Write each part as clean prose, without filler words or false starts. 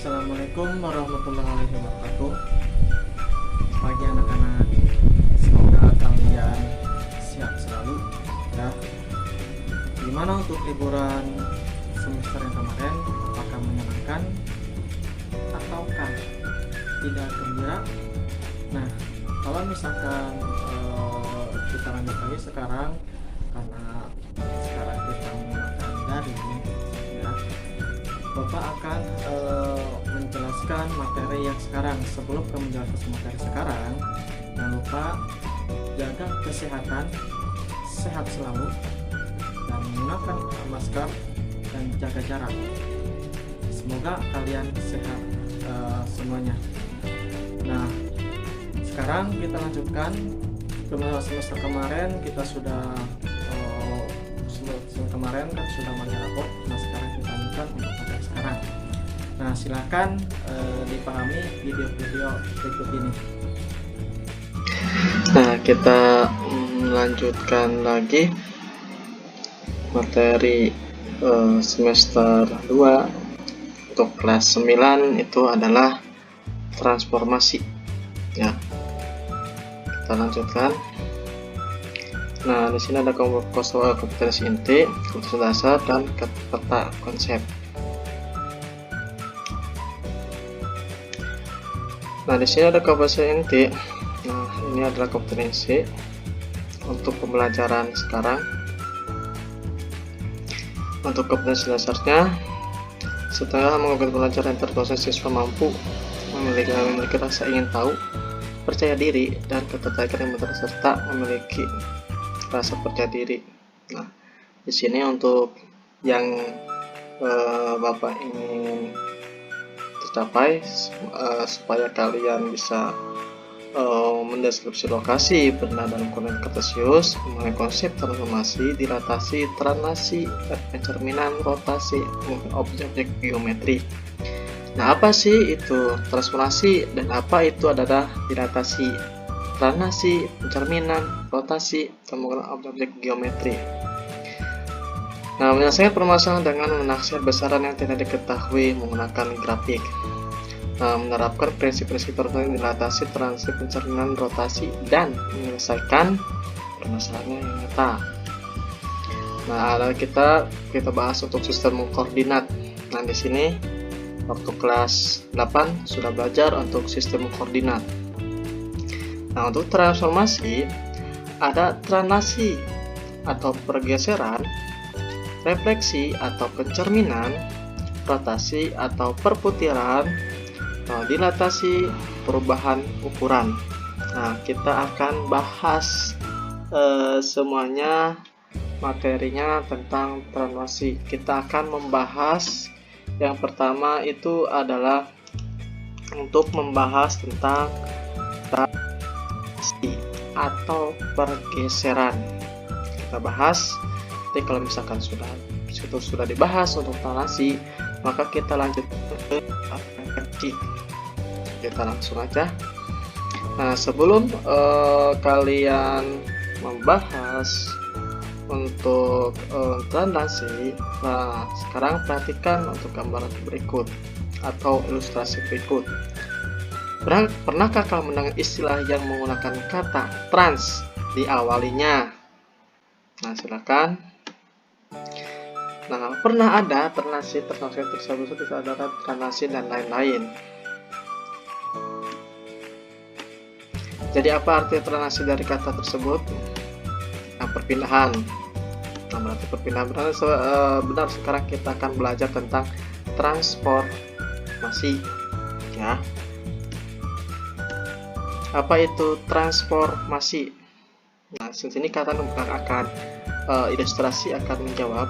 Assalamualaikum warahmatullahi wabarakatuh. Pagi anak-anak, semoga kalian sehat selalu ya. Gimana untuk liburan semester yang kemarin? Apakah menyenangkan ataukah tidak gembira? Nah, kalau misalkan kita lanjut lagi sekarang, karena sekarang kita menggunakan daring ya, Bapak akan menjelaskan materi yang sekarang. Sebelum ke menjelaskan materi sekarang, jangan lupa jaga kesehatan, sehat selalu, dan menggunakan masker dan jaga jarak. Semoga kalian sehat semuanya. Nah, sekarang kita lanjutkan ke semester kemarin. Kita sudah semester kemarin kan sudah mengenai rapor. Nah, sekarang kita lanjutkan untuk materi sekarang. Nah, silakan dipahami video-video berikut ini. Nah, kita melanjutkan lagi materi semester 2 untuk kelas 9, itu adalah transformasi ya. Kita lanjutkan. Nah, di sini ada kompetensi inti, kompetensi dasar, dan peta konsep. Nah, di sini ada kompetensi inti. Nah, ini adalah kompetensi untuk pembelajaran sekarang. Untuk kompetensi dasarnya, setelah mengikuti pelajaran terproses, siswa mampu memiliki rasa ingin tahu, percaya diri, dan ketertarikan yang besar, serta memiliki rasa percaya diri. Nah, di sini untuk yang Bapak ingin tercapai, supaya kalian bisa mendeskripsi lokasi, benda dalam koordinat kartesius, mengenai konsep transformasi, dilatasi, translasi, pencerminan, rotasi, objek-objek geometri. Nah, apa sih itu transformasi dan apa itu adalah dilatasi, translasi, pencerminan, rotasi, dan objek-objek geometri? Nah, menyelesaikan permasalahan dengan menaksir besaran yang tidak diketahui menggunakan grafik. Nah, menerapkan prinsip-prinsip tertentu dilatasi, translasi, pencerminan, rotasi, dan menyelesaikan permasalahan yang nyata. Nah, kita bahas untuk sistem koordinat. Nah, di sini waktu kelas 8 sudah belajar untuk sistem koordinat. Nah, untuk transformasi ada translasi atau pergeseran, refleksi atau pencerminan, rotasi atau perputiran, dilatasi, perubahan ukuran. Nah, kita akan bahas semuanya materinya tentang transformasi. Kita akan membahas yang pertama itu adalah untuk membahas tentang translasi atau pergeseran. Kita bahas. Jadi kalau misalkan sudah dibahas untuk translasi, maka kita lanjut ke refleksi. Kita langsung aja. Nah, sebelum kalian membahas untuk translasi, nah sekarang perhatikan untuk gambaran berikut atau ilustrasi berikut. Pernahkah kamu mendengar istilah yang menggunakan kata trans di awalinya? Nah, silakan. Nah, pernah ada translasi tersebut, tidak ada translasi dan lain-lain. Jadi apa arti translasi dari kata tersebut? Nah, perpindahan. Nah, berarti perpindahan benar. Sekarang kita akan belajar tentang transformasi ya. Apa itu transformasi? Nah, di sini kata akan ilustrasi akan menjawab.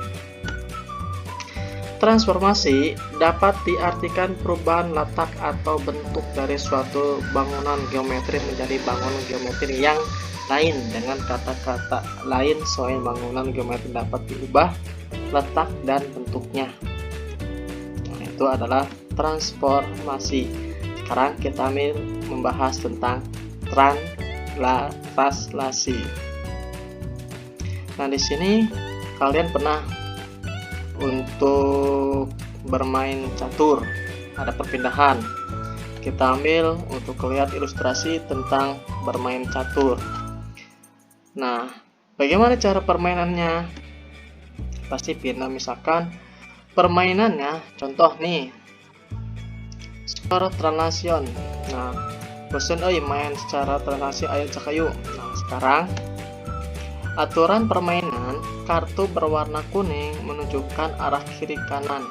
Transformasi dapat diartikan perubahan letak atau bentuk dari suatu bangunan geometri menjadi bangunan geometri yang lain. Dengan kata-kata lain, selain bangunan geometri dapat diubah letak dan bentuknya. Nah, itu adalah transformasi. Sekarang kita membahas tentang translasi. Nah, di sini kalian pernah untuk bermain catur ada perpindahan. Kita ambil untuk lihat ilustrasi tentang bermain catur. Nah, bagaimana cara permainannya? Pasti pindah, misalkan permainannya, contoh nih, skor translation. Nah, bosen main secara translasi ayat cakayu. Nah, sekarang aturan permainan, kartu berwarna kuning menunjukkan arah kiri kanan.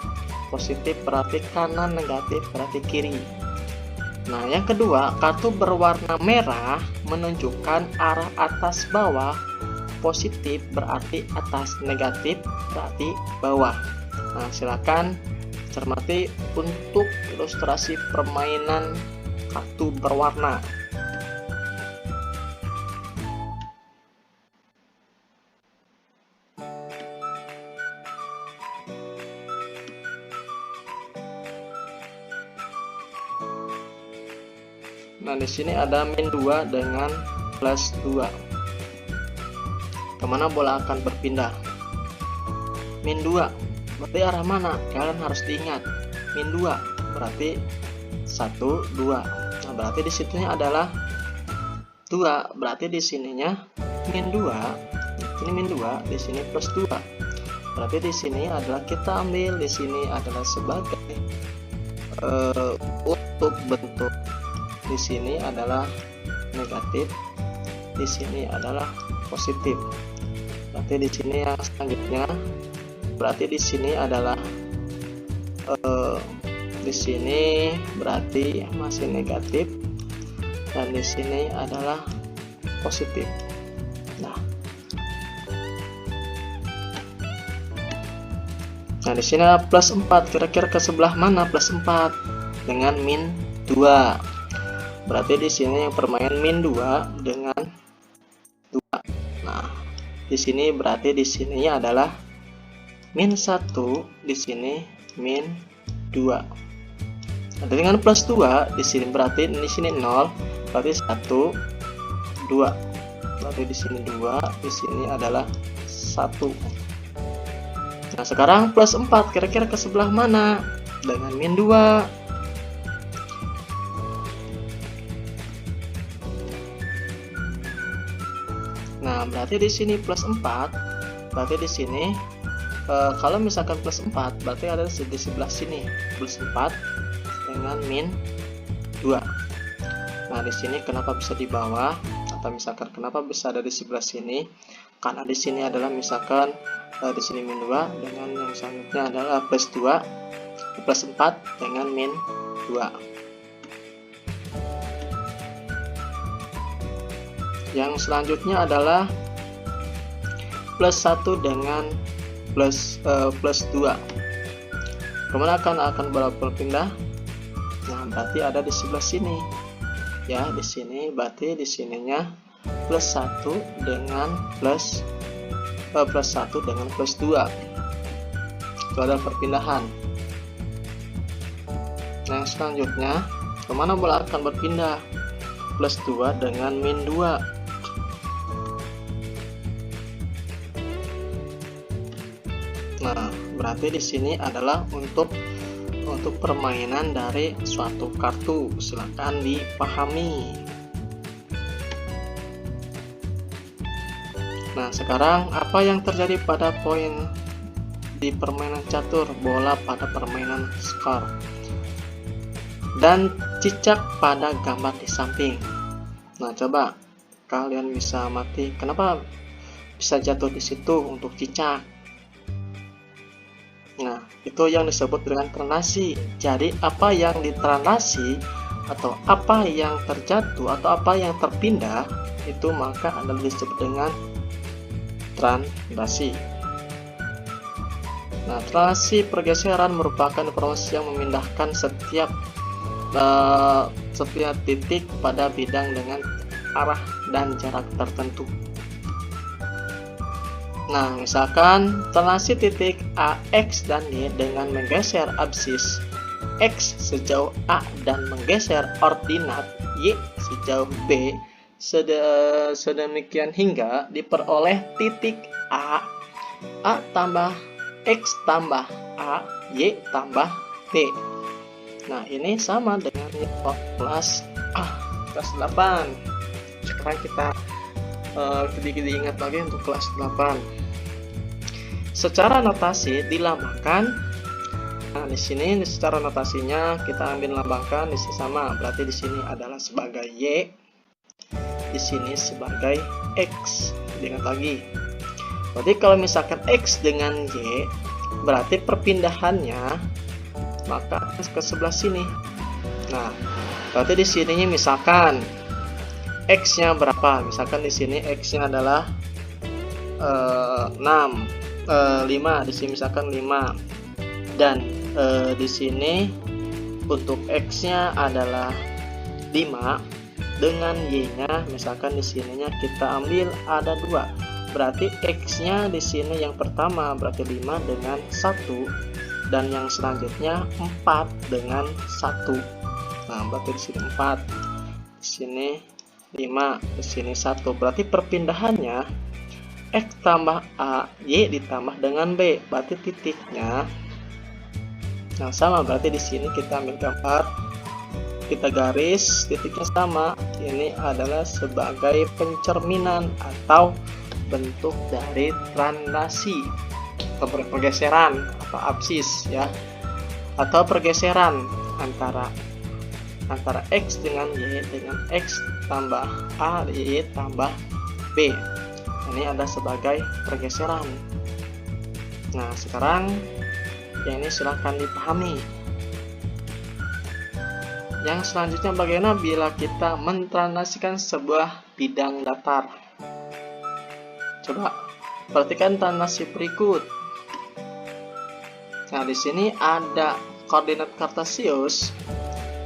Positif berarti kanan, negatif berarti kiri. Nah, yang kedua, kartu berwarna merah menunjukkan arah atas bawah. Positif berarti atas, negatif berarti bawah. Nah, silakan cermati untuk ilustrasi permainan kartu berwarna. Nah, di sini ada min 2 dengan plus 2. Kemana bola akan berpindah? Min 2 berarti arah mana? Kalian harus diingat. Min 2 berarti 1, 2. Nah, berarti di situnya adalah 2. Berarti di sininya min 2. Ini min 2, di sini plus 2. Berarti di sini adalah kita ambil di sini adalah sebagai untuk bentuk. Di sini adalah negatif, di sini adalah positif. Berarti di sini yang selanjutnya, berarti di sini adalah di sini berarti masih negatif dan di sini adalah positif. Nah, di sini ada plus 4. Kira-kira ke sebelah mana plus 4? Dengan min 2. Berarti di sini yang permain min 2 dengan 2. Nah, di sini berarti di sini adalah min 1, di sini min 2. Nah, dengan plus 2 di sini berarti di sini 0, berarti 1, 2. Berarti di sini 2, di sini adalah 1. Nah, sekarang plus 4 kira-kira ke sebelah mana? Dengan min 2. Nah, berarti di sini plus 4, berarti di sini kalau misalkan plus 4, berarti ada di sebelah sini plus 4 dengan min 2. Nah, di sini kenapa bisa di bawah atau misalkan kenapa bisa ada di sebelah sini? Karena di sini adalah misalkan di sini min 2 dengan yang selanjutnya adalah plus 2, plus 4 dengan min 2. Yang selanjutnya adalah plus 1 dengan plus 2. Kemana akan berpindah? Nah, berarti ada di sebelah sini. Ya, di sini berarti di sininya plus 1 dengan plus 1 dengan plus 2. Itu ada perpindahan. Nah, selanjutnya kemana bola akan berpindah? Plus 2 dengan min 2. Nah, berarti di sini adalah untuk permainan dari suatu kartu. Silakan dipahami. Nah, sekarang apa yang terjadi pada poin di permainan catur? Bola pada permainan skor dan cicak pada gambar di samping. Nah, coba kalian bisa amati kenapa bisa jatuh di situ untuk cicak. Nah, itu yang disebut dengan translasi. Jadi, apa yang ditranslasi atau apa yang terjatuh atau apa yang terpindah itu maka adalah disebut dengan translasi. Nah, translasi pergeseran merupakan proses yang memindahkan setiap titik pada bidang dengan arah dan jarak tertentu. Nah, misalkan translasi titik A, X, dan Y dengan menggeser absis X sejauh A dan menggeser ordinat Y sejauh B sedemikian hingga diperoleh titik A tambah X tambah A, Y tambah B. Nah, ini sama dengan kelas 8. Sekarang kita ingat lagi untuk kelas 8. Secara notasi dilambangkan. Nah, di sini secara notasinya kita ambil lambangkan di sini sama. Berarti di sini adalah sebagai Y, di sini sebagai X. Ingat lagi. Berarti kalau misalkan X dengan Y, berarti perpindahannya maka ke sebelah sini. Nah, berarti di sininya misalkan X-nya berapa? Misalkan di sini X-nya adalah 5, di sini misalkan 5. Dan di sini untuk X-nya adalah 5 dengan Y-nya misalkan di sininya kita ambil ada 2. Berarti X-nya di sini yang pertama berarti 5 dengan 1 dan yang selanjutnya 4 dengan 1. Nah, berarti di sini 4. Di sini 5, di sini 1. Berarti perpindahannya X tambah A, Y ditambah dengan B. Berarti titiknya nah sama, berarti di sini kita ambil gambar, kita garis, titiknya sama. Ini adalah sebagai pencerminan atau bentuk dari translasi atau pergeseran atau absis ya, atau pergeseran antara X dengan Y dengan X tambah A, Y tambah B. Ini ada sebagai pergeseran. Nah, sekarang yang ini silahkan dipahami. Yang selanjutnya bagaimana bila kita mentranslasikan sebuah bidang datar. Coba perhatikan translasi berikut. Nah, di sini ada koordinat kartesius.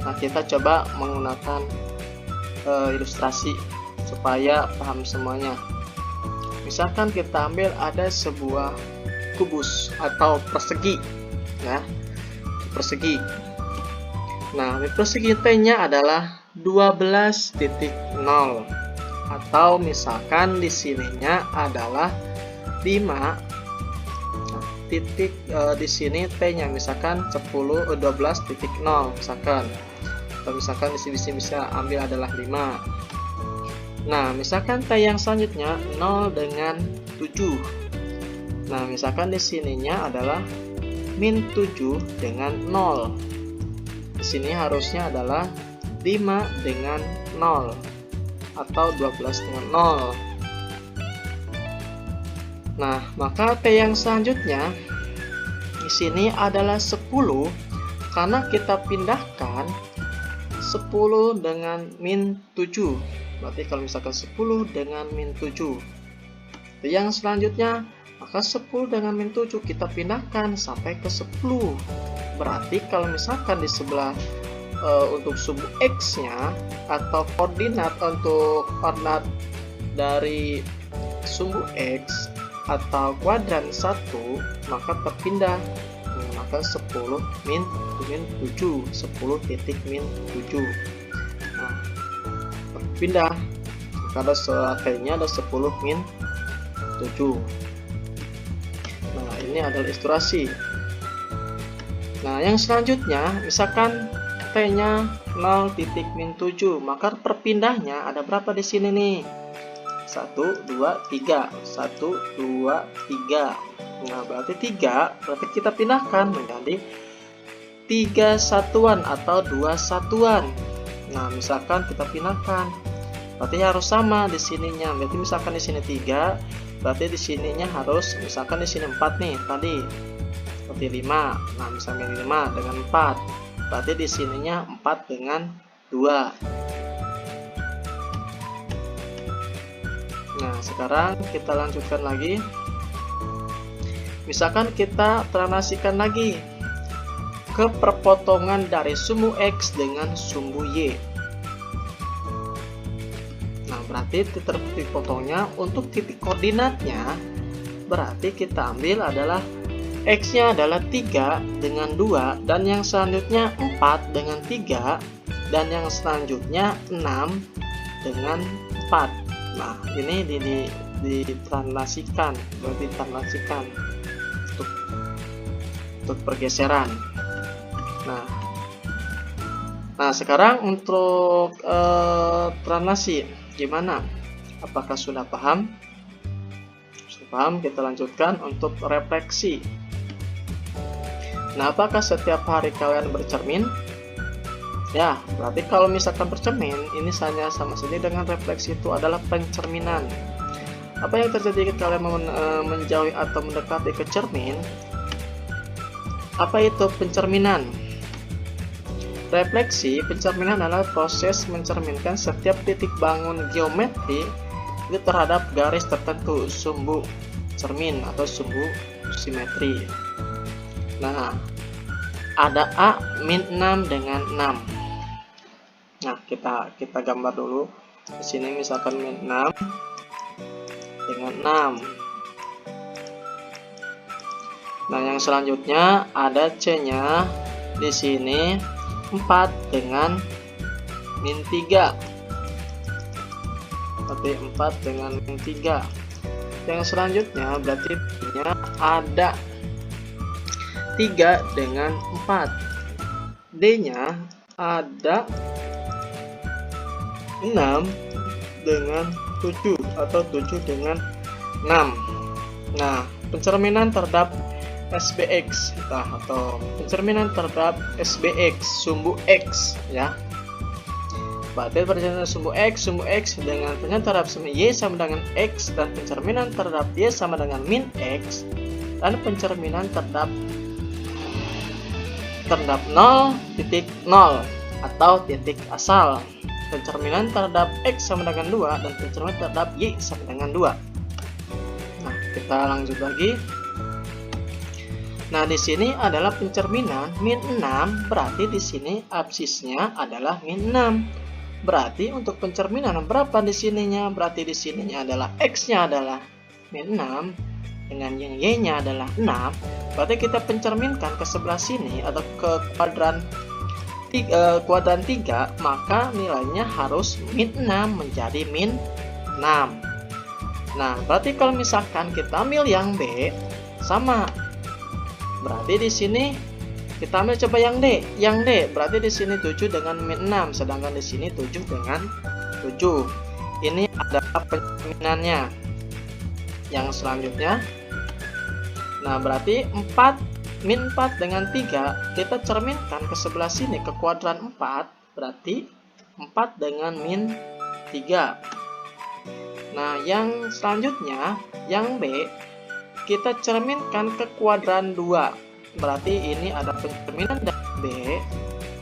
Nah, kita coba menggunakan ilustrasi supaya paham semuanya. Misalkan kita ambil ada sebuah kubus atau persegi ya, persegi. Nah, persegi T-nya adalah 12.0 atau misalkan di sininya adalah 5 titik di sini T-nya misalkan 12.0 misalkan, atau misalkan di sini bisa ambil adalah 5. Nah, misalkan T yang selanjutnya 0 dengan 7. Nah, misalkan di sininya adalah min 7 dengan 0. Di sini harusnya adalah 5 dengan 0 atau 12 dengan 0. Nah, maka T yang selanjutnya di sini adalah 10 karena kita pindahkan 10 dengan min 7. Berarti kalau misalkan 10 dengan min 7. T yang selanjutnya maka 10 dengan min 7 kita pindahkan sampai ke 10. Berarti kalau misalkan di sebelah untuk sumbu X-nya atau koordinat untuk koordinat dari sumbu X atau kuadran 1 maka terpindah, maka 10 min 7, 10 titik min 7. Nah, terpindah karena T-nya ada 10 min 7. Nah, ini adalah ilustrasi. Nah, yang selanjutnya misalkan T-nya 0 titik min 7, maka perpindahnya ada berapa di sini nih? 1, 2, 3. 1, 2, 3. Nah, berarti 3, berarti kita pindahkan menjadi 3 satuan atau 2 satuan. Nah, misalkan kita pindahkan, berarti harus sama di sininya. Berarti misalkan di sini 3, berarti di sininya harus misalkan di sini 4 nih tadi. Berarti 5. Nah, misalnya 5 dengan 4. Berarti di sininya 4 dengan 2. Nah, sekarang kita lanjutkan lagi. Misalkan kita translasikan lagi ke perpotongan dari sumbu X dengan sumbu Y. Nah, berarti titik potongnya untuk titik koordinatnya berarti kita ambil adalah X-nya adalah 3 dengan 2 dan yang selanjutnya 4 dengan 3 dan yang selanjutnya 6 dengan 4. Nah, ini ditranslasikan, berarti ditranslasikan untuk pergeseran. Nah, Nah, sekarang untuk translasi gimana? Apakah sudah paham? Sudah paham? Kita lanjutkan untuk refleksi. Nah, apakah setiap hari kalian bercermin? Ya, berarti kalau misalkan bercermin, ini hanya sama saja dengan refleksi, itu adalah pencerminan. Apa yang terjadi ketika kalian menjauhi atau mendekati ke cermin? Apa itu pencerminan? Refleksi, pencerminan adalah proses mencerminkan setiap titik bangun geometri itu terhadap garis tertentu, sumbu cermin atau sumbu simetri. Nah, ada A min 6 dengan 6. Nah, kita gambar dulu. Di sini misalkan min 6 dengan 6. Nah, yang selanjutnya ada C-nya di sini 4 dengan min 3. Berarti 4 dengan min 3. Yang selanjutnya berarti ada 3 dengan 4. D-nya ada 6 dengan 7 atau 7 dengan 6. Nah, pencerminan terhadap SBX atau pencerminan terhadap SBX sumbu X ya. Berarti pencerminan sumbu X dengan pencerminan terhadap sumbu Y sama dengan X, dan pencerminan terhadap Y sama dengan min X, dan pencerminan terhadap 0.0 atau titik asal. Pencerminan terhadap X sama dengan 2 dan pencerminan terhadap Y sama dengan 2. Nah, kita lanjut lagi. Nah, di sini adalah pencerminan min 6, berarti di sini absisnya adalah min 6. Berarti untuk pencerminan berapa di sininya? Berarti di sininya adalah X-nya adalah min 6 dengan yang Y-nya adalah 6. Berarti kita pencerminkan ke sebelah sini atau ke kuadran 3, maka nilainya harus min 6 menjadi min 6. Nah, berarti kalau misalkan kita ambil yang B sama, berarti di sini kita ambil coba yang D. Yang D berarti di sini 7 dengan min 6, sedangkan di sini 7 dengan 7. Ini adalah pencerminannya. Yang selanjutnya, nah berarti 4 min 4 dengan 3 kita cerminkan ke sebelah sini ke kuadran 4, berarti 4 dengan min 3. Nah, yang selanjutnya yang B kita cerminkan ke kuadran 2, berarti ini ada pencerminan dari B,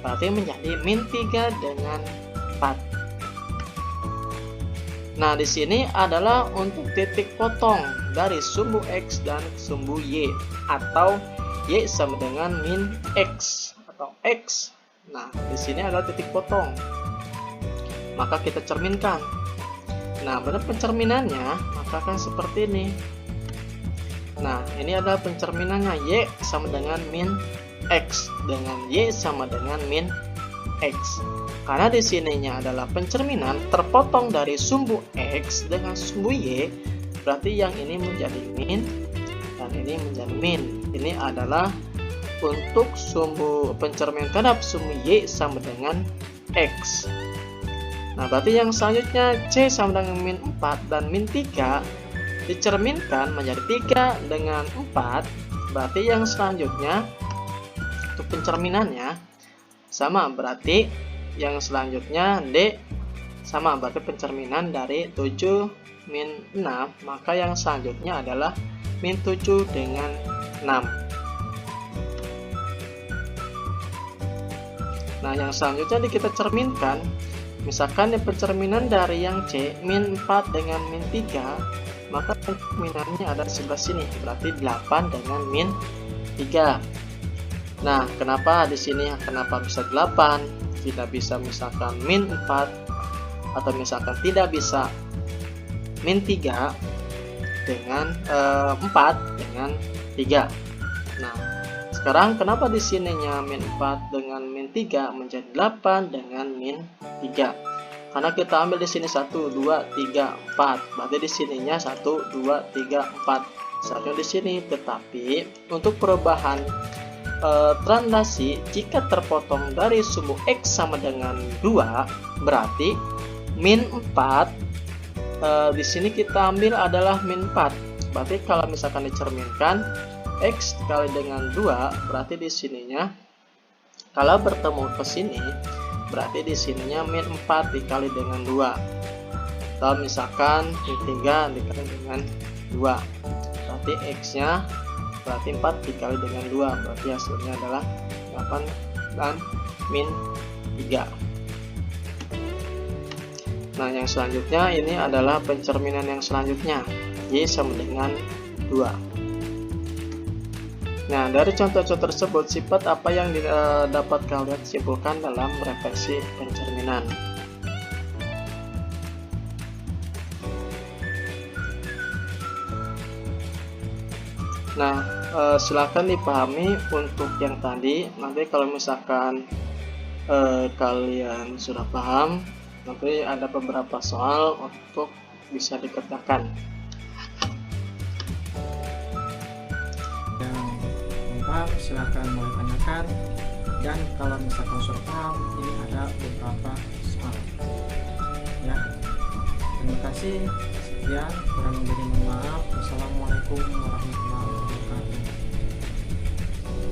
berarti menjadi min 3 dengan 4. Nah, di sini adalah untuk titik potong dari sumbu X dan sumbu Y, atau Y sama dengan min X atau X. Nah, di sini adalah titik potong. Maka kita cerminkan. Nah, pada pencerminannya maka akan seperti ini. Nah, ini adalah pencerminannya, Y sama dengan min X dengan Y sama dengan min X. Karena di sininya adalah pencerminan terpotong dari sumbu X dengan sumbu Y, berarti yang ini menjadi min dan ini menjadi min. Ini adalah untuk sumbu pencerminan terhadap sumbu Y sama dengan X. Nah, berarti yang selanjutnya C sama dengan min 4 dan min 3 dicerminkan menjadi 3 dengan 4, berarti yang selanjutnya untuk pencerminannya sama, berarti yang selanjutnya D sama, berarti pencerminan dari 7 min 6, maka yang selanjutnya adalah min 7 dengan 6. Nah, yang selanjutnya kita cerminkan, misalkan pencerminan dari yang C min 4 dengan min 3, maka pencerminannya ada di sebelah sini, berarti 8 dengan min 3. Nah, kenapa di sini kenapa bisa 8? Tidak bisa misalkan min 4 atau misalkan tidak bisa min 3 dengan 4 dengan 3. Nah, sekarang kenapa di sininya min 4 dengan min 3 menjadi 8 dengan min 3? Karena kita ambil di sini 1, 2, 3, 4. Berarti di sininya 1, 2, 3, 4. Seharusnya di sini, tetapi untuk perubahan translasi jika terpotong dari sumbu X sama dengan 2, berarti min 4 di sini kita ambil adalah min 4. Berarti kalau misalkan dicerminkan X dikali dengan 2, berarti di sininya kalau bertemu ke sini berarti di sininya min 4 dikali dengan 2. Atau misalkan min 3 dikali dengan 2. Berarti X nya berarti 4 dikali dengan 2, berarti hasilnya adalah 8 dan min 3. Nah, yang selanjutnya ini adalah pencerminan yang selanjutnya, Y sama dengan 2. Nah, dari contoh-contoh tersebut, sifat apa yang dapat kalian simpulkan dalam refleksi pencerminan? Nah, silakan dipahami untuk yang tadi. Nanti kalau misalkan kalian sudah paham, nanti ada beberapa soal untuk bisa dikerjakan. Yang lengkap silahkan boleh tanyakan, dan kalau misalkan sudah paham ini ada beberapa soal ya. Terima kasih, sekian, kurang lebih mohon maaf. Wassalamualaikum warahmatullahi wabarakatuh.